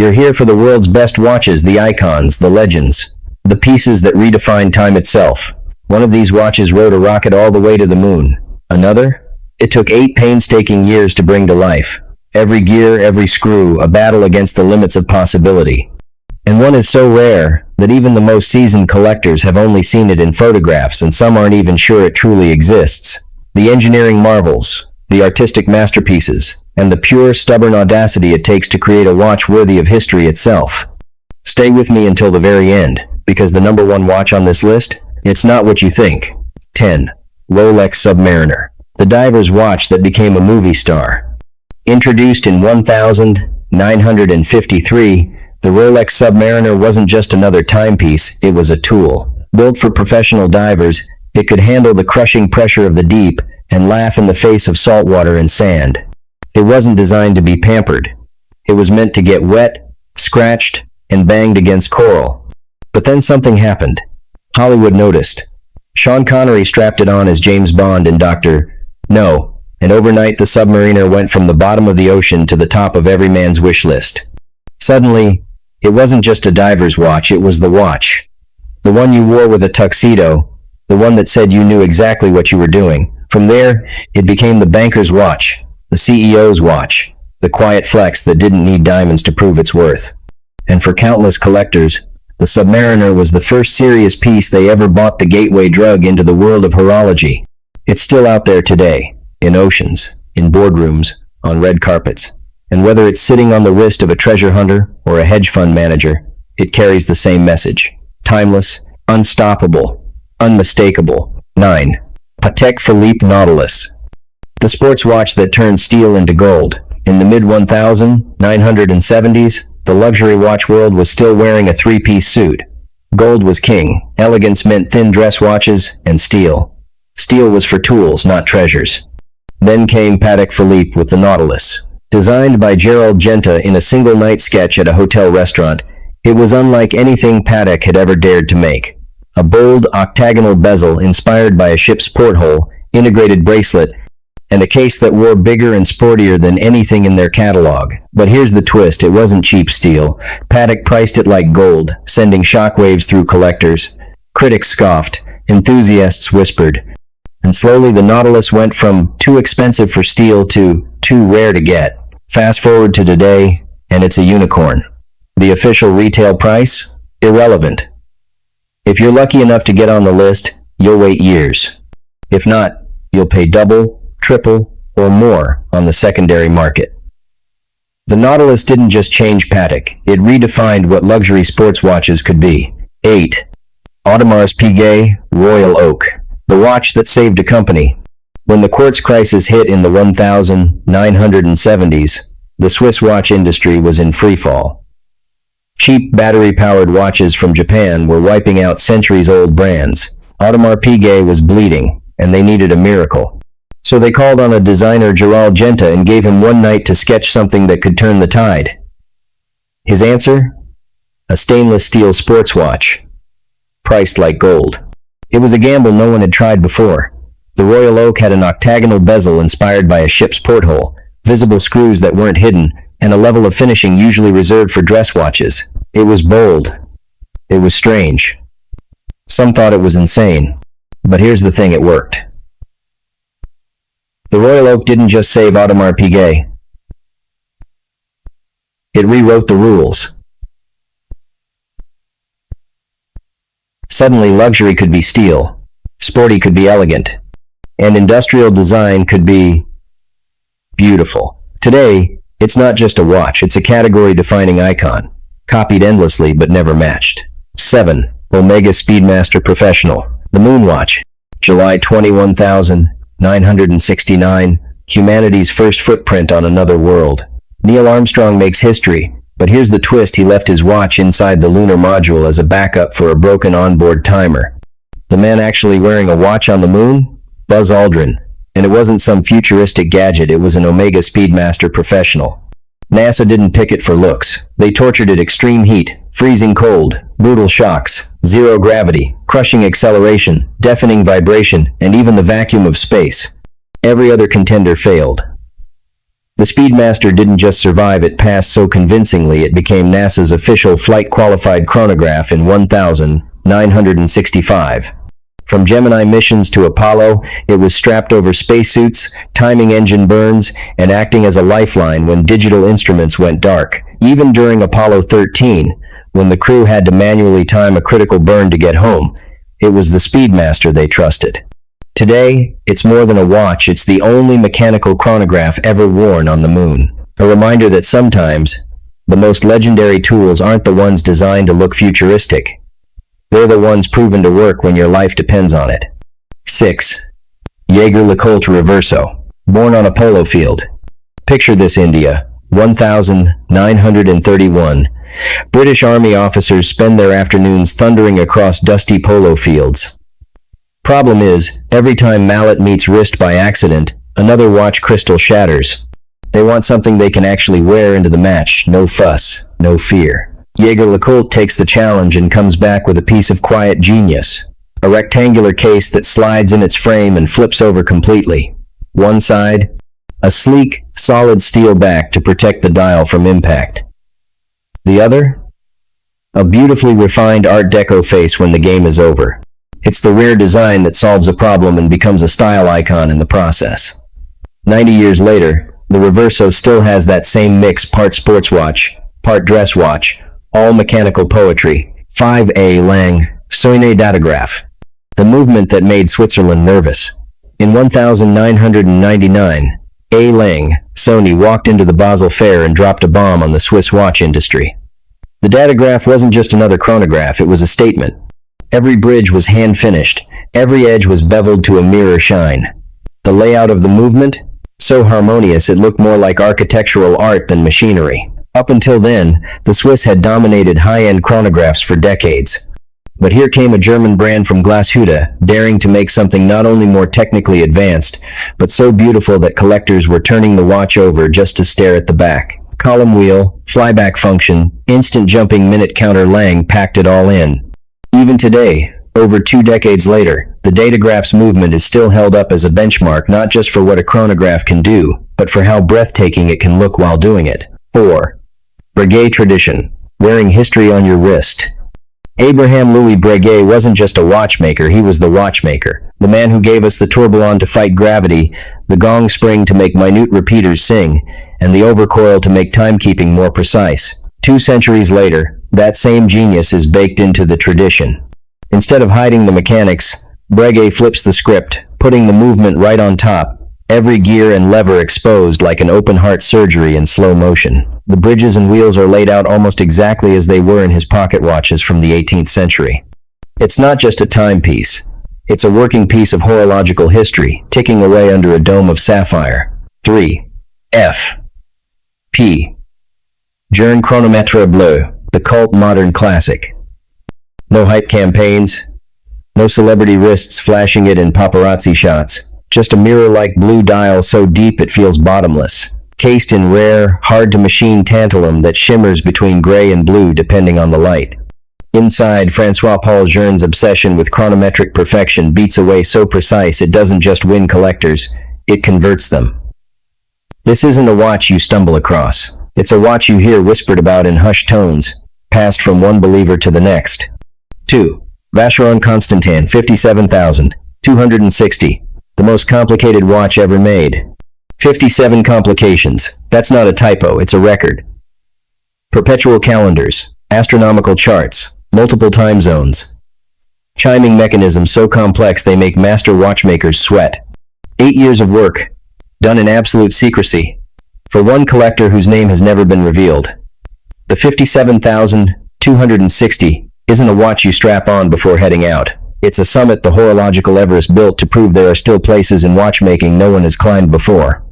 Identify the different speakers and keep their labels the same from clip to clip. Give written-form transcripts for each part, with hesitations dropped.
Speaker 1: You're here for the world's best watches, the icons, the legends, the pieces that redefine time itself. One of these watches rode a rocket all the way to the moon. Another? It took 8 painstaking years to bring to life. Every gear, every screw, a battle against the limits of possibility. And one is so rare that even the most seasoned collectors have only seen it in photographs, and some aren't even sure it truly exists. The engineering marvels, the artistic masterpieces, and the pure, stubborn audacity it takes to create a watch worthy of history itself. Stay with me until the very end, because the number one watch on this list, it's not what you think. 10. Rolex Submariner. The diver's watch that became a movie star. Introduced in 1953, the Rolex Submariner wasn't just another timepiece, it was a tool. Built for professional divers, it could handle the crushing pressure of the deep and laugh in the face of salt water and sand. It wasn't designed to be pampered. It was meant to get wet, scratched, and banged against coral. But then something happened. Hollywood noticed. Sean Connery strapped it on as James Bond in Dr. No, and overnight the Submariner went from the bottom of the ocean to the top of every man's wish list. Suddenly, it wasn't just a diver's watch, it was the watch. The one you wore with a tuxedo, the one that said you knew exactly what you were doing. From there, it became the banker's watch, the CEO's watch, the quiet flex that didn't need diamonds to prove its worth. And for countless collectors, the Submariner was the first serious piece they ever bought, the gateway drug into the world of horology. It's still out there today, in oceans, in boardrooms, on red carpets. And whether it's sitting on the wrist of a treasure hunter or a hedge fund manager, it carries the same message. Timeless, unstoppable, unmistakable. 9. Patek Philippe Nautilus. The sports watch that turned steel into gold. In the mid-1970s, the luxury watch world was still wearing a three-piece suit. Gold was king, elegance meant thin dress watches, and steel. Steel was for tools, not treasures. Then came Patek Philippe with the Nautilus. Designed by Gerald Genta in a single night sketch at a hotel restaurant, it was unlike anything Patek had ever dared to make. A bold, octagonal bezel inspired by a ship's porthole, integrated bracelet, and a case that wore bigger and sportier than anything in their catalog. But here's the twist, it wasn't cheap steel. Patek priced it like gold, sending shockwaves through collectors. Critics scoffed, enthusiasts whispered. And slowly the Nautilus went from too expensive for steel to too rare to get. Fast forward to today, and it's a unicorn. The official retail price? Irrelevant. If you're lucky enough to get on the list, you'll wait years. If not, you'll pay double, triple, or more on the secondary market. The Nautilus didn't just change Patek, it redefined what luxury sports watches could be. 8. Audemars Piguet Royal Oak. The watch that saved a company. When the quartz crisis hit in the 1970s, the Swiss watch industry was in freefall. Cheap battery-powered watches from Japan were wiping out centuries-old brands. Audemars Piguet was bleeding, and they needed a miracle. So they called on a designer, Gerald Genta, and gave him one night to sketch something that could turn the tide. His answer? A stainless steel sports watch, priced like gold. It was a gamble no one had tried before. The Royal Oak had an octagonal bezel inspired by a ship's porthole, visible screws that weren't hidden, and a level of finishing usually reserved for dress watches. It was bold. It was strange. Some thought it was insane. But here's the thing, it worked. The Royal Oak didn't just save Audemars Piguet. It rewrote the rules. Suddenly luxury could be steel, sporty could be elegant, and industrial design could be beautiful. Today, it's not just a watch, it's a category-defining icon, copied endlessly but never matched. 7. Omega Speedmaster Professional. The Moonwatch. July 21,969, humanity's first footprint on another world. Neil Armstrong makes history, but here's the twist, he left his watch inside the lunar module as a backup for a broken onboard timer. The man actually wearing a watch on the moon? Buzz Aldrin. And it wasn't some futuristic gadget, it was an Omega Speedmaster Professional. NASA didn't pick it for looks. They tortured it: extreme heat, freezing cold, brutal shocks, zero gravity, crushing acceleration, deafening vibration, and even the vacuum of space. Every other contender failed. The Speedmaster didn't just survive, it passed so convincingly it became NASA's official flight-qualified chronograph in 1965. From Gemini missions to Apollo, it was strapped over spacesuits, timing engine burns, and acting as a lifeline when digital instruments went dark. Even during Apollo 13, when the crew had to manually time a critical burn to get home, it was the Speedmaster they trusted. Today, it's more than a watch, it's the only mechanical chronograph ever worn on the moon. A reminder that sometimes, the most legendary tools aren't the ones designed to look futuristic. They're the ones proven to work when your life depends on it. 6. Jaeger-LeCoultre Reverso. Born on a polo field. Picture this, India, 1931. British Army officers spend their afternoons thundering across dusty polo fields. Problem is, every time mallet meets wrist by accident, another watch crystal shatters. They want something they can actually wear into the match. No fuss, no fear. Jaeger-LeCoultre takes the challenge and comes back with a piece of quiet genius. A rectangular case that slides in its frame and flips over completely. One side, a sleek, solid steel back to protect the dial from impact. The other, a beautifully refined Art Deco face when the game is over. It's the rare design that solves a problem and becomes a style icon in the process. 90 years later, the Reverso still has that same mix, part sports watch, part dress watch, all mechanical poetry. 5A Lang, Soine Datograph. The movement that made Switzerland nervous. In 1999, A. Lang, Sony walked into the Basel Fair and dropped a bomb on the Swiss watch industry. The Datograph wasn't just another chronograph, it was a statement. Every bridge was hand-finished, every edge was beveled to a mirror shine. The layout of the movement? So harmonious it looked more like architectural art than machinery. Up until then, the Swiss had dominated high-end chronographs for decades. But here came a German brand from Glashütte, daring to make something not only more technically advanced, but so beautiful that collectors were turning the watch over just to stare at the back. Column wheel, flyback function, instant jumping minute counter. Lang packed it all in. Even today, over 2 decades later, the Datagraph's movement is still held up as a benchmark not just for what a chronograph can do, but for how breathtaking it can look while doing it. 4. Breguet Tradition. Wearing history on your wrist. Abraham Louis Breguet wasn't just a watchmaker, he was the watchmaker. The man who gave us the tourbillon to fight gravity, the gong spring to make minute repeaters sing, and the overcoil to make timekeeping more precise. 2 centuries later, that same genius is baked into the tradition. Instead of hiding the mechanics, Breguet flips the script, putting the movement right on top, every gear and lever exposed like an open-heart surgery in slow motion. The bridges and wheels are laid out almost exactly as they were in his pocket watches from the 18th century. It's not just a timepiece. It's a working piece of horological history, ticking away under a dome of sapphire. 3. F. P. Journe Chronomètre Bleu, the cult modern classic. No hype campaigns, no celebrity wrists flashing it in paparazzi shots. Just a mirror-like blue dial so deep it feels bottomless, cased in rare, hard-to-machine tantalum that shimmers between gray and blue depending on the light. Inside, Francois-Paul Journe's obsession with chronometric perfection beats away so precise it doesn't just win collectors, it converts them. This isn't a watch you stumble across. It's a watch you hear whispered about in hushed tones, passed from one believer to the next. 2. Vacheron Constantin 57,260. The most complicated watch ever made. 57 complications. That's not a typo, it's a record. Perpetual calendars, astronomical charts, multiple time zones. Chiming mechanisms so complex they make master watchmakers sweat. 8 years of work, done in absolute secrecy, for one collector whose name has never been revealed. The 57,260 isn't a watch you strap on before heading out. It's a summit the horological Everest built to prove there are still places in watchmaking no one has climbed before.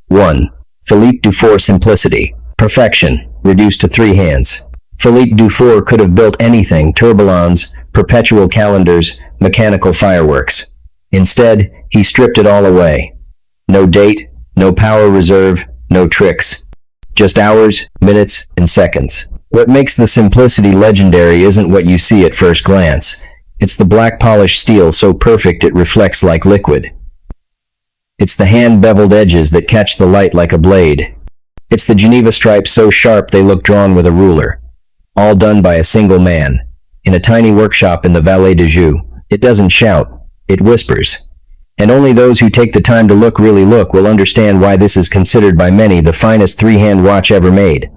Speaker 1: 1. Philippe Dufour Simplicity. Perfection, reduced to 3 hands. Philippe Dufour could have built anything: tourbillons, perpetual calendars, mechanical fireworks. Instead, he stripped it all away. No date, no power reserve, no tricks. Just hours, minutes, and seconds. What makes the simplicity legendary isn't what you see at first glance. It's the black polished steel so perfect it reflects like liquid. It's the hand-beveled edges that catch the light like a blade. It's the Geneva stripes so sharp they look drawn with a ruler. All done by a single man. In a tiny workshop in the Vallée de Joux. It doesn't shout. It whispers. And only those who take the time to look really look will understand why this is considered by many the finest three-hand watch ever made.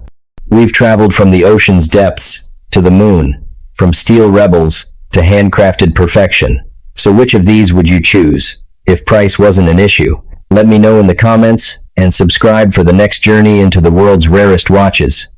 Speaker 1: We've traveled from the ocean's depths to the moon, from steel rebels to handcrafted perfection. So which of these would you choose? If price wasn't an issue, let me know in the comments, and subscribe for the next journey into the world's rarest watches.